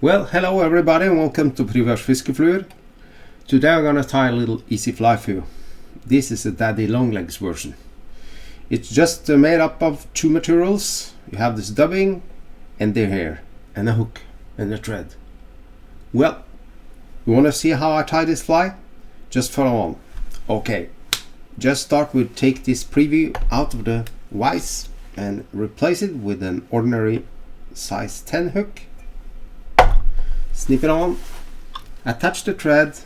Well, hello everybody and welcome to Privers Fiskefluer. Today I'm gonna tie a little easy fly for you. This is a Daddy Longlegs version. It's just made up of two materials. You have this dubbing and their hair and a hook and a thread. Well, you wanna see how I tie this fly? Just follow on. Okay, just start with take this preview out of the vise and replace it with an ordinary size 10 hook. Snip it on, attach the thread,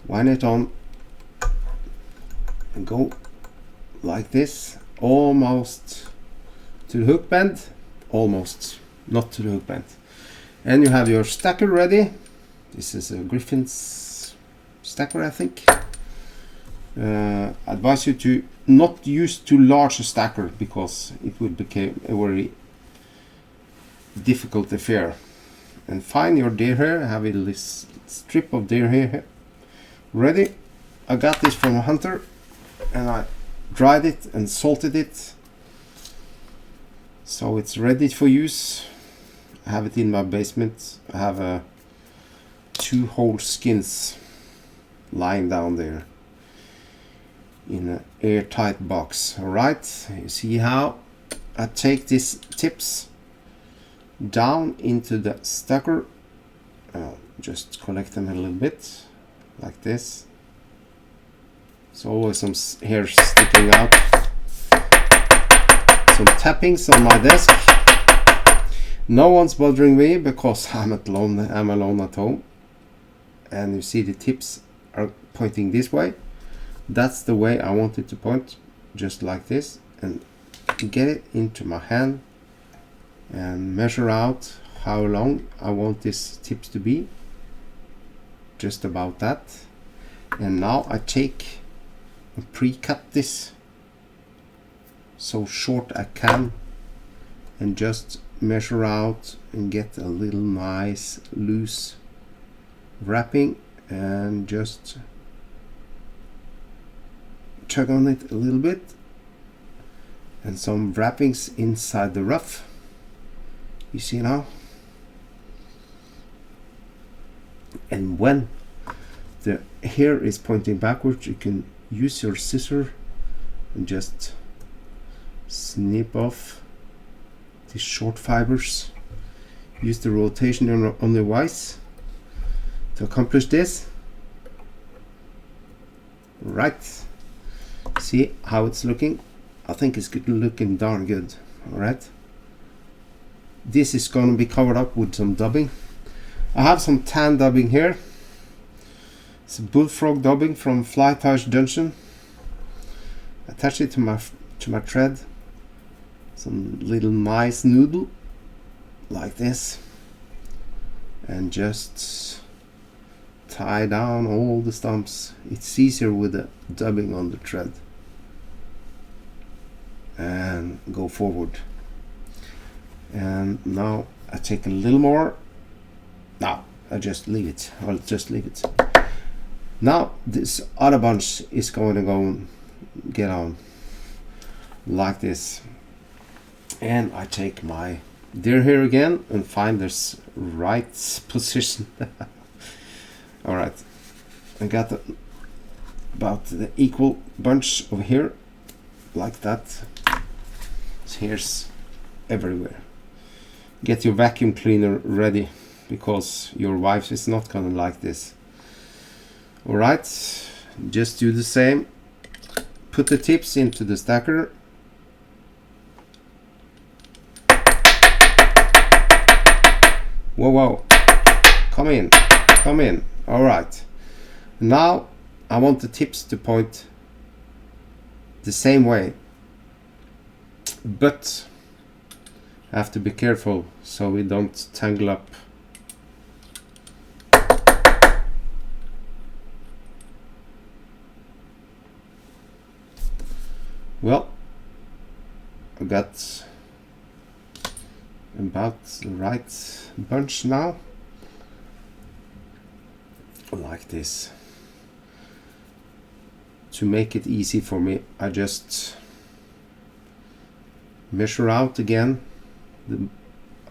wind it on, and go like this, almost to the hook bend, almost, not to the hook bend. And you have your stacker ready. This is a Griffin's stacker, I think. Advise you to not use too large a stacker because it would become a very difficult affair. And find your deer hair. I have a little strip of deer hair ready. I got this from a hunter and I dried it and salted it so it's ready for use. I have it in my basement. I have two whole skins lying down there in an airtight box. Alright, you see how I take these tips down into the stacker. Just collect them a little bit like this. There's always some hair sticking out. Some tappings on my desk. No one's bothering me because I'm alone at home. And you see the tips are pointing this way. That's the way I want it to point, just like this, and get it into my hand and measure out how long I want these tips to be, just about that. And now I take and pre-cut this so short I can and just measure out and get a little nice loose wrapping and just tug on it a little bit and some wrappings inside the ruff. You see now? And when the hair is pointing backwards, you can use your scissor and just snip off these short fibers. Use the rotation on the vise to accomplish this. Right. See how it's looking? I think it's looking darn good. Alright. This is going to be covered up with some dubbing. I have some tan dubbing here. It's a bullfrog dubbing from Fly Tyers Dungeon. Attach it to my thread. Some little nice noodle like this, and just tie down all the stumps. It's easier with the dubbing on the thread. And go forward. And now I take a little more. Now I just leave it. I'll just leave it. Now this other bunch is going to go get on like this. And I take my deer hair again and find this right position. Alright. I got about the equal bunch of hair like that. So here's everywhere. Get your vacuum cleaner ready because your wife is not gonna like this. Alright, just do the same. Put the tips into the stacker. Whoa, come in. Alright, now I want the tips to point the same way, but I have to be careful so we don't tangle up. Well, I got about the right bunch now, like this. To make it easy for me, I just measure out again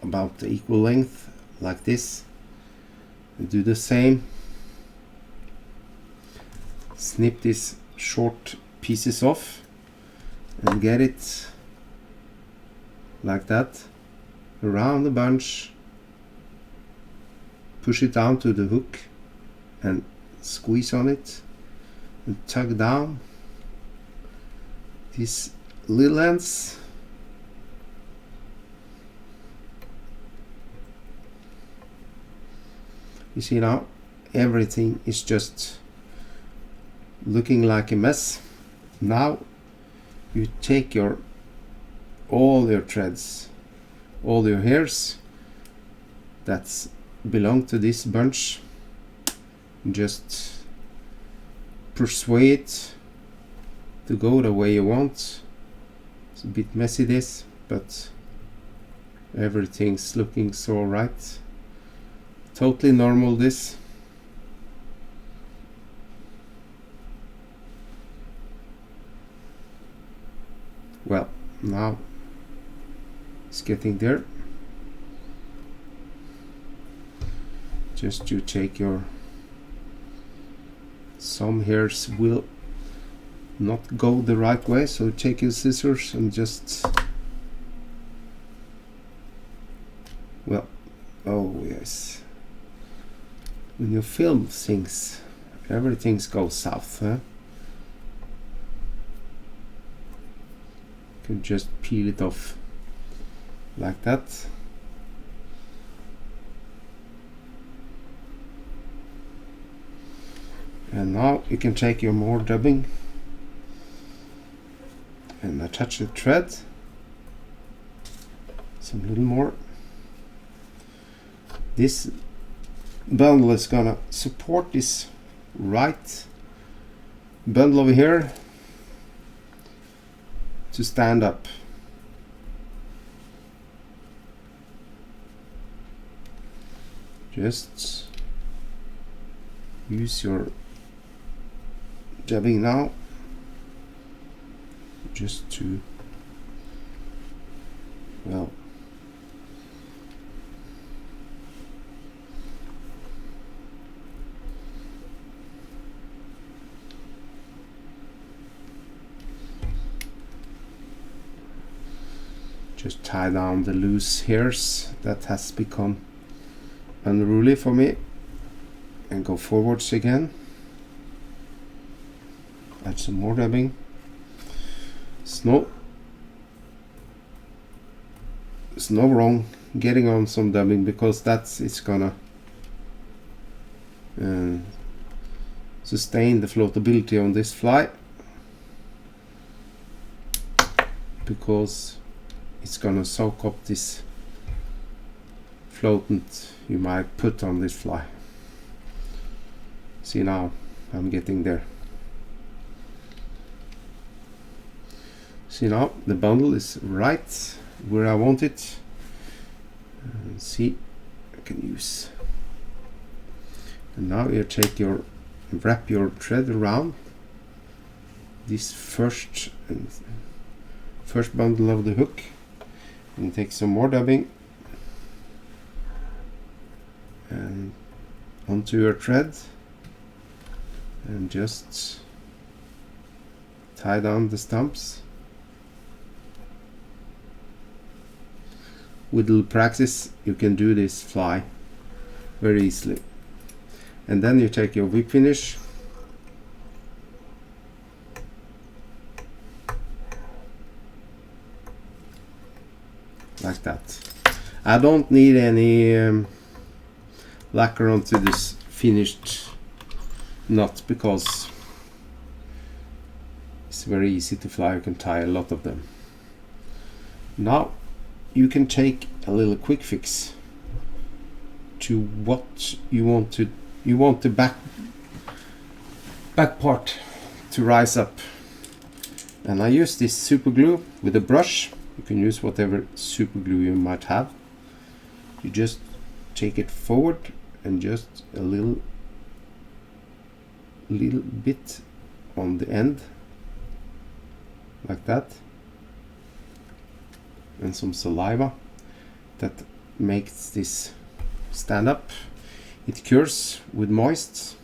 about the equal length like this, and do the same. Snip these short pieces off and get it like that around the bunch. Push it down to the hook and squeeze on it and tug down these little ends. You see now everything is just looking like a mess. Now you take all your threads, all your hairs that belong to this bunch, just persuade it to go the way you want. It's a bit messy this, but everything's looking so right. Totally normal this. Well, now it's getting there. Just you take some hairs will not go the right way, so take your scissors and just, well, oh yes, when you film things everything goes south, huh? You can just peel it off like that. And now you can take your more dubbing and attach the thread, some little more. This bundle is gonna support this right bundle over here to stand up. Just use your jabbing now just to, well, just tie down the loose hairs that has become unruly for me, and go forwards again. Add some more dubbing. It's no wrong getting on some dubbing, because it's gonna sustain the floatability on this fly, because it's gonna soak up this floatant you might put on this fly. See, now I'm getting there. See, now the bundle is right where I want it. See, I can use. And now you wrap your thread around this first bundle of the hook, and take some more dubbing and onto your thread, and just tie down the stumps. With little practice you can do this fly very easily. And then you take your whip finish, like that. I don't need any lacquer onto this finished knot, because it's very easy to fly. You can tie a lot of them. Now you can take a little quick fix to what you want the back part to rise up. And I use this super glue with a brush. You can use whatever super glue you might have. You just take it forward and just a little bit on the end, like that, and some saliva that makes this stand up. It cures with moist.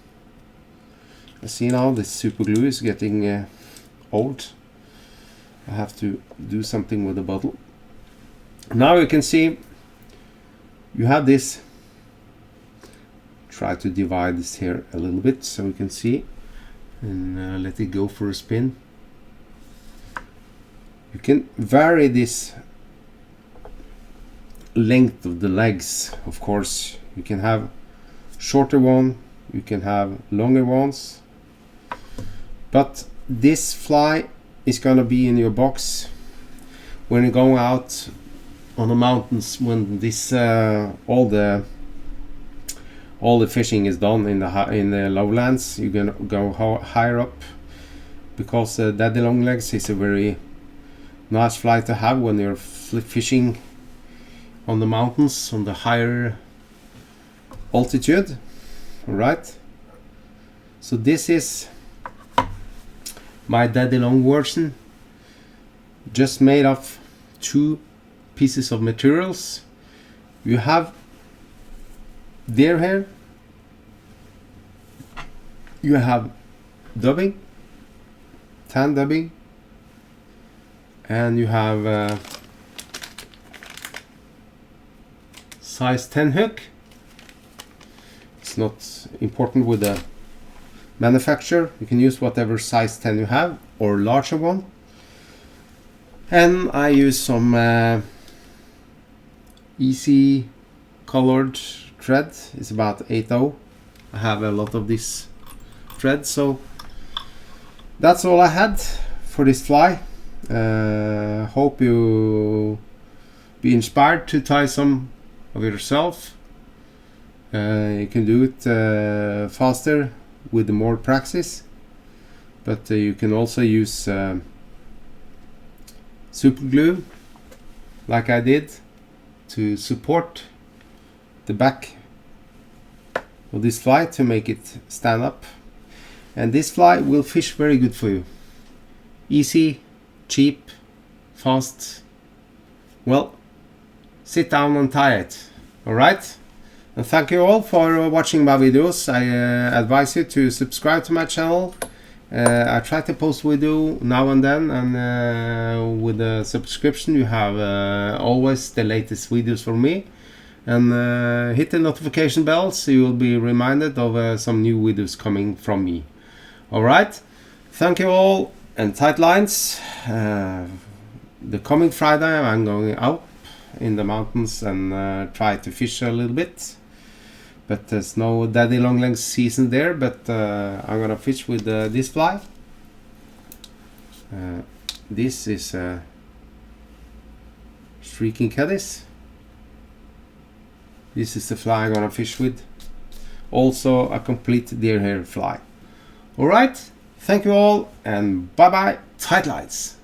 I see now the super glue is getting old. I have to do something with the bottle. Now you can see you have this. Try to divide this here a little bit so we can see, and let it go for a spin. You can vary this length of the legs, of course. You can have shorter one, you can have longer ones, but this fly is gonna be in your box when you go out on the mountains, when this all the fishing is done in the lowlands. You're gonna go higher up, because daddy longlegs is a very nice fly to have when you're fishing on the mountains, on the higher altitude. All right, so this is my daddy long version, just made of 2 pieces of materials. You have deer hair, you have dubbing, tan dubbing, and you have size 10 hook. It's not important with the manufacturer. You can use whatever size 10 you have, or larger one. And I use some easy colored thread. It's about 8/0. I have a lot of this thread, so that's all I had for this fly. Hope you be inspired to tie some of it yourself. You can do it faster with more practice, but you can also use super glue like I did to support the back of this fly to make it stand up. And this fly will fish very good for you. Easy, cheap, fast. Well, sit down and tie it. Alright? And thank you all for watching my videos. I advise you to subscribe to my channel. I try to post video now and then, and with the subscription you have always the latest videos from me. And hit the notification bell so you will be reminded of some new videos coming from me. Alright, thank you all, and tight lines. The coming Friday I'm going out in the mountains and try to fish a little bit. But there's no daddy longlegs season there, but I'm gonna fish with this fly. This is Shrieking Caddis. This is the fly I'm gonna fish with. Also a complete deer hair fly. Alright, thank you all, and bye bye, tight lines.